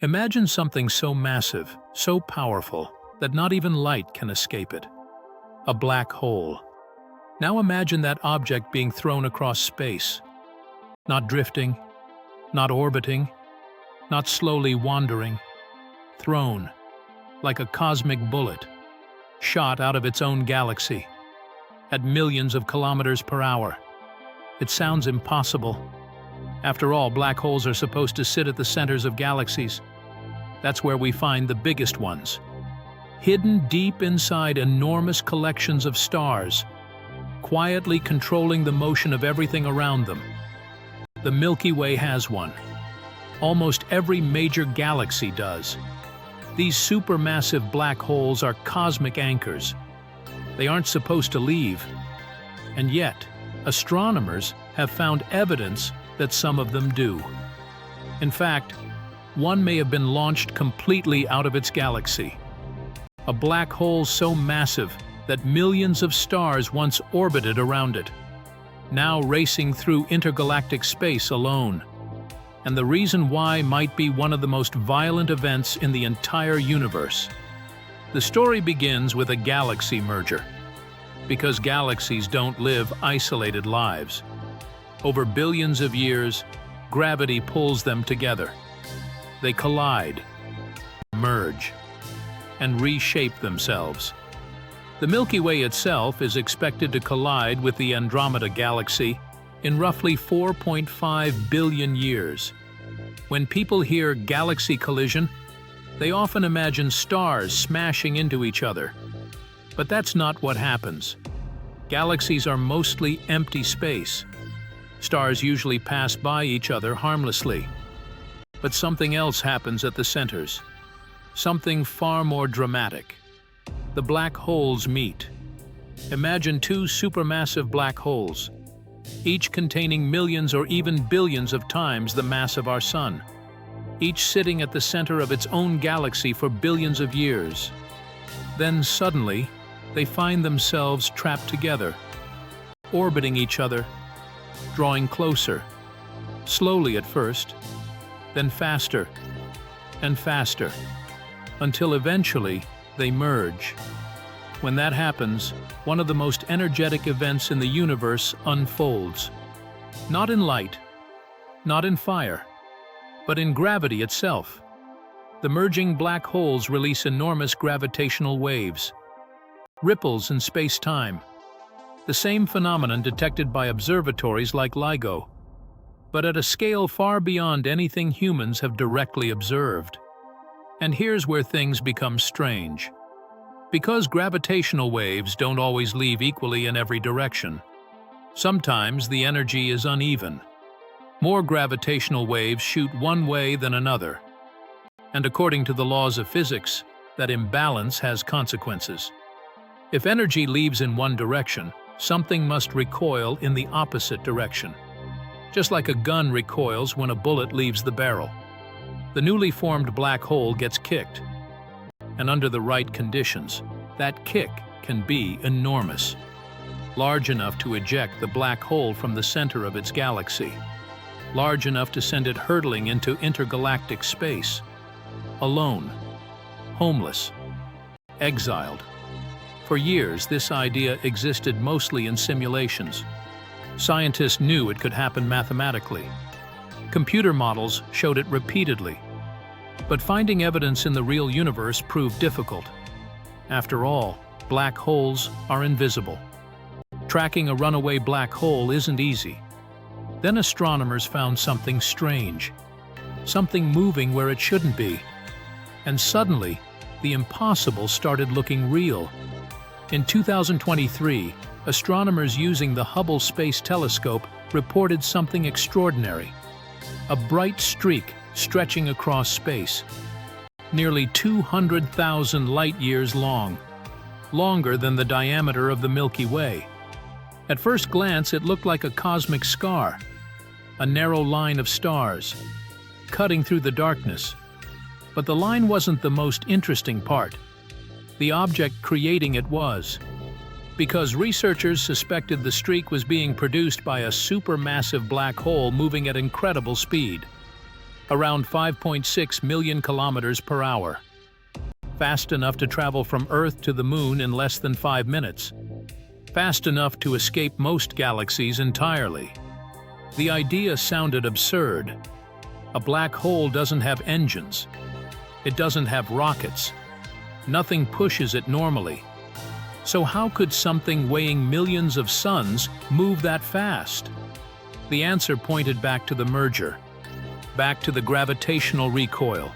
Imagine something so massive, so powerful, that not even light can escape it. A black hole. Now imagine that object being thrown across space. Not drifting, not orbiting, not slowly wandering. Thrown, like a cosmic bullet, shot out of its own galaxy, at millions of kilometers per hour. It sounds impossible. After all, black holes are supposed to sit at the centers of galaxies. That's where we find the biggest ones, hidden deep inside enormous collections of stars, quietly controlling the motion of everything around them. The Milky Way has one. Almost every major galaxy does. These supermassive black holes are cosmic anchors. They aren't supposed to leave. And yet, astronomers have found evidence that some of them do. In fact, one may have been launched completely out of its galaxy. A black hole so massive that millions of stars once orbited around it, now racing through intergalactic space alone. And the reason why might be one of the most violent events in the entire universe. The story begins with a galaxy merger, because galaxies don't live isolated lives. Over billions of years, gravity pulls them together. They collide, merge, and reshape themselves. The Milky Way itself is expected to collide with the Andromeda Galaxy in roughly 4.5 billion years. When people hear galaxy collision, they often imagine stars smashing into each other. But that's not what happens. Galaxies are mostly empty space. Stars usually pass by each other harmlessly. But something else happens at the centers. Something far more dramatic. The black holes meet. Imagine two supermassive black holes, each containing millions or even billions of times the mass of our Sun, each sitting at the center of its own galaxy for billions of years. Then suddenly, they find themselves trapped together, orbiting each other, drawing closer, slowly at first, then faster and faster, until eventually they merge. When that happens, one of the most energetic events in the universe unfolds. Not in light, not in fire, but in gravity itself. The merging black holes release enormous gravitational waves, ripples in space-time. The same phenomenon detected by observatories like LIGO, but at a scale far beyond anything humans have directly observed. And here's where things become strange. Because gravitational waves don't always leave equally in every direction, sometimes the energy is uneven. More gravitational waves shoot one way than another. And according to the laws of physics, that imbalance has consequences. If energy leaves in one direction, something must recoil in the opposite direction. Just like a gun recoils when a bullet leaves the barrel. The newly formed black hole gets kicked. And under the right conditions, that kick can be enormous. Large enough to eject the black hole from the center of its galaxy. Large enough to send it hurtling into intergalactic space. Alone. Homeless. Exiled. For years, this idea existed mostly in simulations. Scientists knew it could happen mathematically. Computer models showed it repeatedly. But finding evidence in the real universe proved difficult. After all, black holes are invisible. Tracking a runaway black hole isn't easy. Then astronomers found something strange. Something moving where it shouldn't be. And suddenly, the impossible started looking real. In 2023, astronomers using the Hubble Space Telescope reported something extraordinary. A bright streak stretching across space, nearly 200,000 light-years long, longer than the diameter of the Milky Way. At first glance, it looked like a cosmic scar, a narrow line of stars, cutting through the darkness. But the line wasn't the most interesting part. The object creating it was. Because researchers suspected the streak was being produced by a supermassive black hole moving at incredible speed. around 5.6 million kilometers per hour. Fast enough to travel from Earth to the Moon in less than 5 minutes. Fast enough to escape most galaxies entirely. The idea sounded absurd. A black hole doesn't have engines. It doesn't have rockets. Nothing pushes it normally. So how could something weighing millions of suns move that fast? The answer pointed back to the merger, back to the gravitational recoil,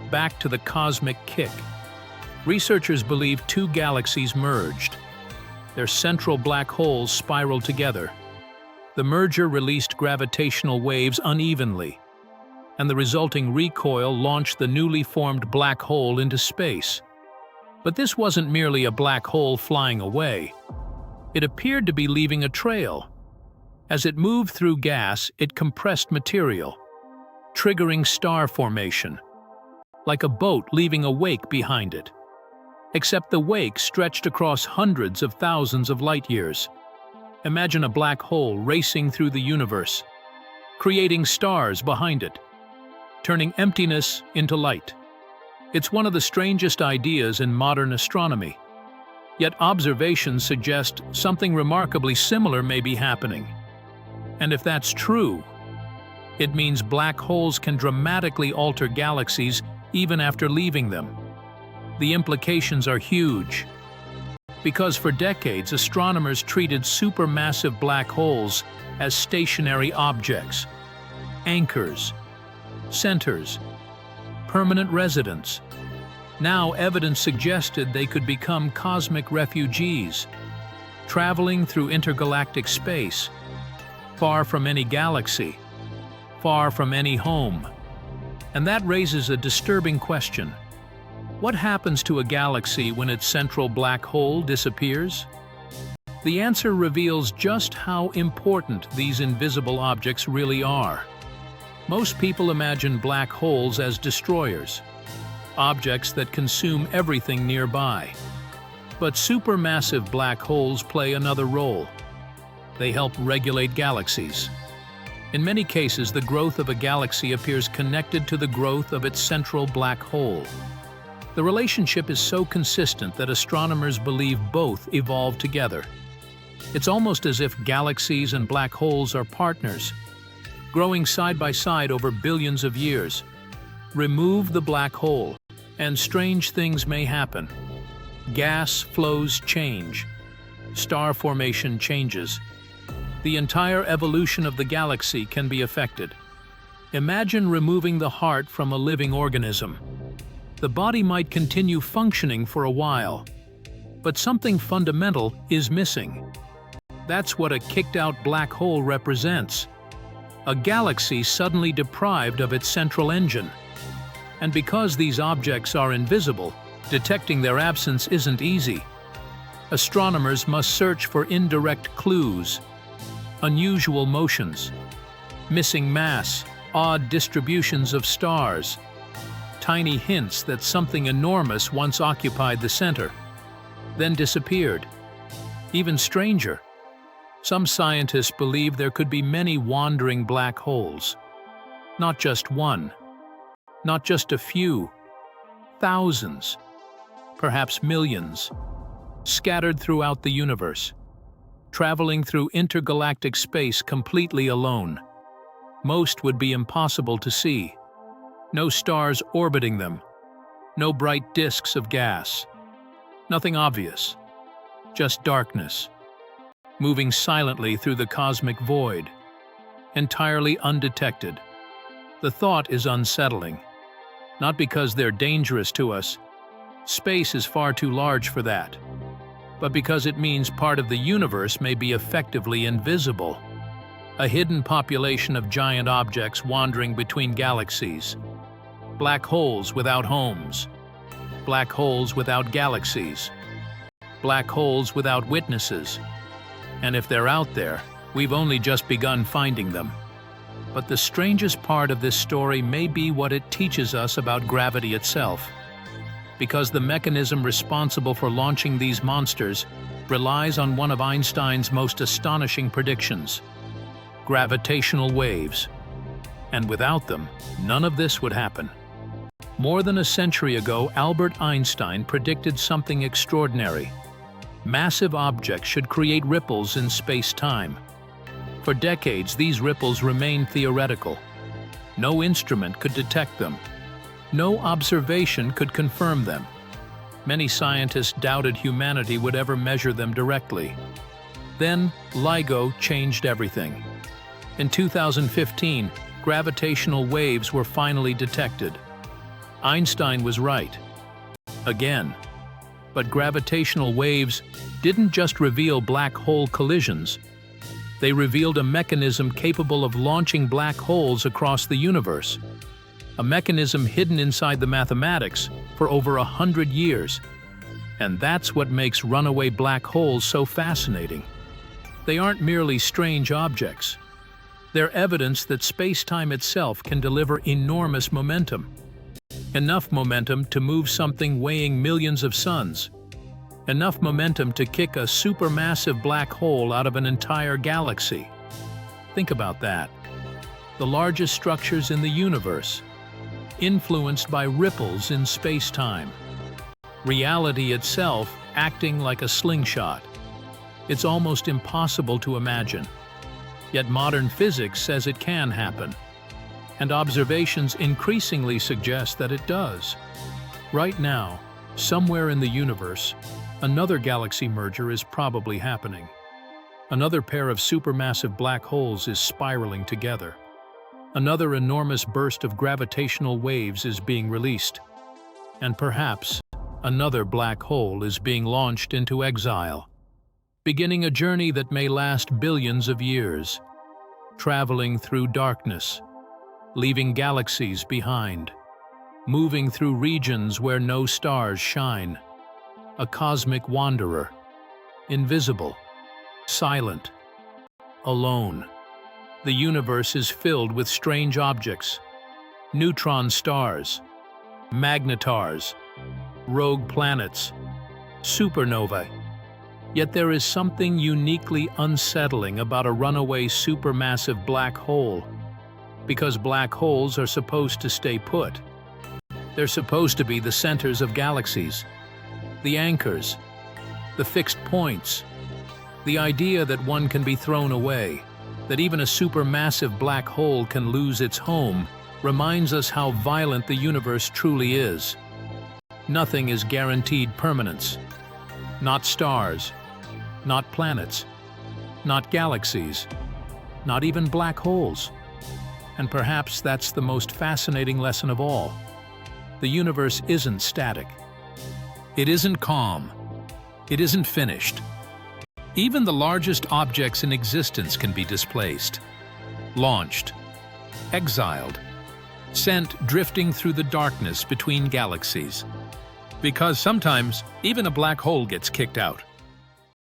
back to the cosmic kick. Researchers believe two galaxies merged. Their central black holes spiraled together. The merger released gravitational waves unevenly, and the resulting recoil launched the newly formed black hole into space. But this wasn't merely a black hole flying away. It appeared to be leaving a trail. As it moved through gas, it compressed material, triggering star formation, like a boat leaving a wake behind it. Except the wake stretched across hundreds of thousands of light years. Imagine a black hole racing through the universe, creating stars behind it, turning emptiness into light. It's one of the strangest ideas in modern astronomy. Yet observations suggest something remarkably similar may be happening. And if that's true, it means black holes can dramatically alter galaxies even after leaving them. The implications are huge. Because for decades, astronomers treated supermassive black holes as stationary objects, anchors, centers, permanent residents. Now evidence suggested they could become cosmic refugees, traveling through intergalactic space, far from any galaxy, far from any home. And that raises a disturbing question. What happens to a galaxy when its central black hole disappears? The answer reveals just how important these invisible objects really are. Most people imagine black holes as destroyers, objects that consume everything nearby. But supermassive black holes play another role. They help regulate galaxies. In many cases, the growth of a galaxy appears connected to the growth of its central black hole. The relationship is so consistent that astronomers believe both evolve together. It's almost as if galaxies and black holes are partners, growing side by side over billions of years. Remove the black hole, and strange things may happen. Gas flows change. Star formation changes. The entire evolution of the galaxy can be affected. Imagine removing the heart from a living organism. The body might continue functioning for a while, but something fundamental is missing. That's what a kicked-out black hole represents. A galaxy suddenly deprived of its central engine. And because these objects are invisible, detecting their absence isn't easy. Astronomers must search for indirect clues, unusual motions, missing mass, odd distributions of stars, tiny hints that something enormous once occupied the center, then disappeared. Even stranger, some scientists believe there could be many wandering black holes. Not just one, not just a few, thousands, perhaps millions, scattered throughout the universe, traveling through intergalactic space completely alone. Most would be impossible to see. No stars orbiting them, no bright disks of gas. Nothing obvious, just darkness, moving silently through the cosmic void, entirely undetected. The thought is unsettling, not because they're dangerous to us, space is far too large for that, but because it means part of the universe may be effectively invisible. A hidden population of giant objects wandering between galaxies. Black holes without homes. Black holes without galaxies. Black holes without witnesses. And if they're out there, we've only just begun finding them. But the strangest part of this story may be what it teaches us about gravity itself. Because the mechanism responsible for launching these monsters relies on one of Einstein's most astonishing predictions: gravitational waves. And without them, none of this would happen. More than a century ago, Albert Einstein predicted something extraordinary. Massive objects should create ripples in space-time. For decades, these ripples remained theoretical. No instrument could detect them. No observation could confirm them. Many scientists doubted humanity would ever measure them directly. Then, LIGO changed everything. In 2015, gravitational waves were finally detected. Einstein was right. Again. But gravitational waves didn't just reveal black hole collisions. They revealed a mechanism capable of launching black holes across the universe. A mechanism hidden inside the mathematics for over 100 years. And that's what makes runaway black holes so fascinating. They aren't merely strange objects. They're evidence that space-time itself can deliver enormous momentum. Enough momentum to move something weighing millions of suns. Enough momentum to kick a supermassive black hole out of an entire galaxy. Think about that. The largest structures in the universe, influenced by ripples in space-time. Reality itself acting like a slingshot. It's almost impossible to imagine. Yet modern physics says it can happen. And observations increasingly suggest that it does. Right now, somewhere in the universe, another galaxy merger is probably happening. Another pair of supermassive black holes is spiraling together. Another enormous burst of gravitational waves is being released. And perhaps another black hole is being launched into exile, beginning a journey that may last billions of years, traveling through darkness, leaving galaxies behind, moving through regions where no stars shine. A cosmic wanderer, invisible, silent, alone. The universe is filled with strange objects, neutron stars, magnetars, rogue planets, supernovae. Yet there is something uniquely unsettling about a runaway supermassive black hole. Because black holes are supposed to stay put. They're supposed to be the centers of galaxies, the anchors, the fixed points. The idea that one can be thrown away, that even a supermassive black hole can lose its home, reminds us how violent the universe truly is. Nothing is guaranteed permanence. Not stars, not planets, not galaxies, not even black holes. And perhaps that's the most fascinating lesson of all. The universe isn't static. It isn't calm. It isn't finished. Even the largest objects in existence can be displaced, launched, exiled, sent drifting through the darkness between galaxies. Because sometimes even a black hole gets kicked out.